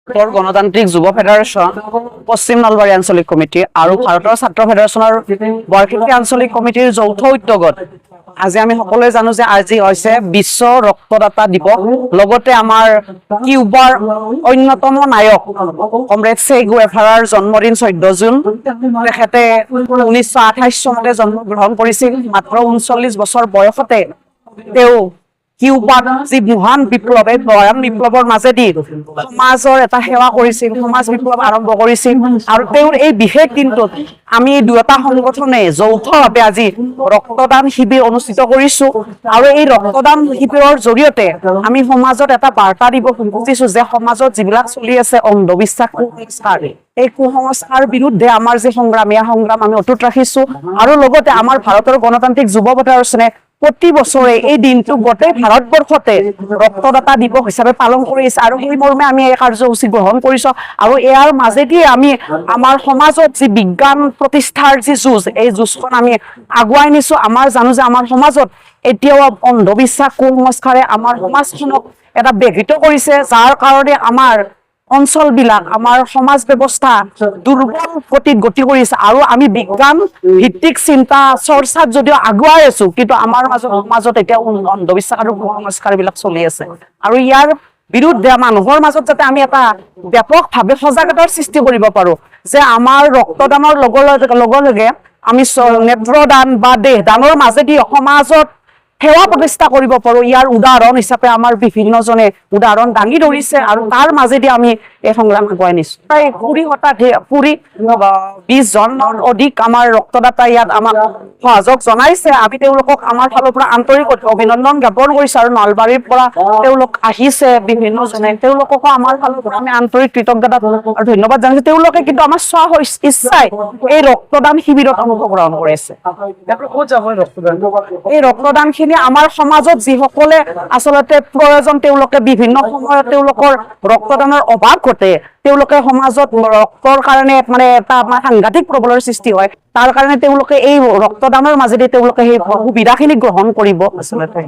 গণতান্ত্ৰিক যুৱ ফেডাৰেশ্যন, পশ্চিম নলবাৰী আঞ্চলিক কমিটি আৰু ভাৰতৰ ছাত্ৰ ফেডাৰেশ্যনৰ বৰক্ষেত্ৰী আঞ্চলিক কমিটিৰ যৌথ উদ্যোগত আজি আমি সকলোৱে জানো যে আজি হৈছে বিশ্ব ৰক্তদাতা দিৱস। লগতে আমাৰ কিউবাৰ অন্যতম নায়ক কমৰেড চে গুয়েভাৰাৰ জন্মদিন 14 জুন। তেখেতে 1928 চনতে জন্মগ্ৰহণ কৰিছিল। মাত্ৰ 39 বছৰ বয়সতে তেওঁ কিউবাত যি মহান বিপ্লৱ, এই মহান বিপ্লৱৰ মাজেদি সমাজৰ এটা সেৱা কৰিছিল, সমাজ বিপ্লৱ আৰম্ভ কৰিছিল। আৰু তেওঁৰ এই বিশেষ দিনটোত আমি দুয়োটা সংগঠনে যৌথভাৱে আজি ৰক্তদান শিবিৰ অনুষ্ঠিত কৰিছো। আৰু এই ৰক্তদান শিবিৰৰ জৰিয়তে আমি সমাজত এটা বাৰ্তা দিব খুজিছো যে সমাজত যিবিলাক চলি আছে অন্ধবিশ্বাস, কুসংস্কাৰ, এই কুসংস্কাৰ বিৰুদ্ধে আমাৰ যি সংগ্ৰাম, এই সংগ্ৰাম আমি অটুট ৰাখিছো। আৰু লগতে আমাৰ ভাৰতৰ গণতান্ত্ৰিক যুৱ ফেডাৰেশ্যনে প্ৰতি বছৰে এই দিনটো গোটেই ভাৰতবৰ্ষতে ৰক্তদাতা দিৱস হিচাপে পালন কৰি আছে। আৰু সেই মৰ্মে আমি এই কাৰ্যসূচী গ্ৰহণ কৰিছো। আৰু ইয়াৰ মাজেদি আমি আমাৰ সমাজত যি বিজ্ঞান প্ৰতিষ্ঠাৰ যি যুঁজ, এই যুঁজখন আমি আগুৱাই নিছো। আমাৰ জানো যে আমাৰ সমাজত এতিয়াও অন্ধবিশ্বাস, কুসংস্কাৰে আমাৰ সমাজখনক এটা ব্যাঘ্ৰিত কৰিছে, যাৰ কাৰণে আমাৰ অঞ্চলবিলাক, আমাৰ সমাজ ব্যৱস্থা দুৰ্বল গতিত গতি কৰিছে। আৰু আমি বিজ্ঞান ভিত্তিক চিন্তা চৰ্চাত যদিও আগুৱাই আছো, কিন্তু আমাৰ সমাজত এতিয়া অন্ধবিশ্বাস আৰু কুসংস্কাৰ বিলাক চলি আছে। আৰু ইয়াৰ বিৰুদ্ধে মানুহৰ মাজত যাতে আমি এটা ব্যাপকভাৱে সজাগতাৰ সৃষ্টি কৰিব পাৰো যে আমাৰ ৰক্তদানৰ লগে লগে আমি নেত্ৰদান বা দেহদানৰ মাজেদি সমাজত সেৱা প্ৰতিষ্ঠা কৰিব পাৰো। ইয়াৰ উদাহৰণ হিচাপে আমাৰ বিভিন্নজনে উদাহৰণ দাঙি ধৰিছে। আৰু তাৰ মাজেদি আমি এই সংগ্ৰাম আগুৱাই নিছো। প্ৰায় 20 জনৰ অধিক আমাৰ ৰক্তদাতা ইয়াত আমাক সহযোগ জনাইছে। আমি তেওঁলোকক আমাৰ ফালৰ পৰা আন্তৰিক অভিনন্দন জ্ঞাপন কৰিছো। আৰু নলবাৰীৰ পৰা তেওঁলোক আহিছে বিভিন্নজনে, তেওঁলোককো আমাৰ ফালৰ পৰা আমি আন্তৰিক কৃতজ্ঞতা আৰু ধন্যবাদ জানাইছো। তেওঁলোকে কিন্তু আমাৰ স্ব ইচ্ছাই এই ৰক্তদান শিবিৰত অংশগ্ৰহণ কৰিছে। এই ৰক্তদান খিনি আমাৰ সমাজত যিসকলে আচলতে প্ৰয়োজন, তেওঁলোকে বিভিন্ন সময়ত তেওঁলোকৰ ৰক্তদানৰ অভাৱ ঘটে, তেওঁলোকে সমাজত ৰক্তৰ কাৰণে মানে এটা সাংঘাতিক প্ৰবলৰ সৃষ্টি হয়। তাৰ কাৰণে তেওঁলোকে এই ৰক্তদানৰ মাজেদি তেওঁলোকে সেই সুবিধাখিনি গ্ৰহণ কৰিব আচলতে।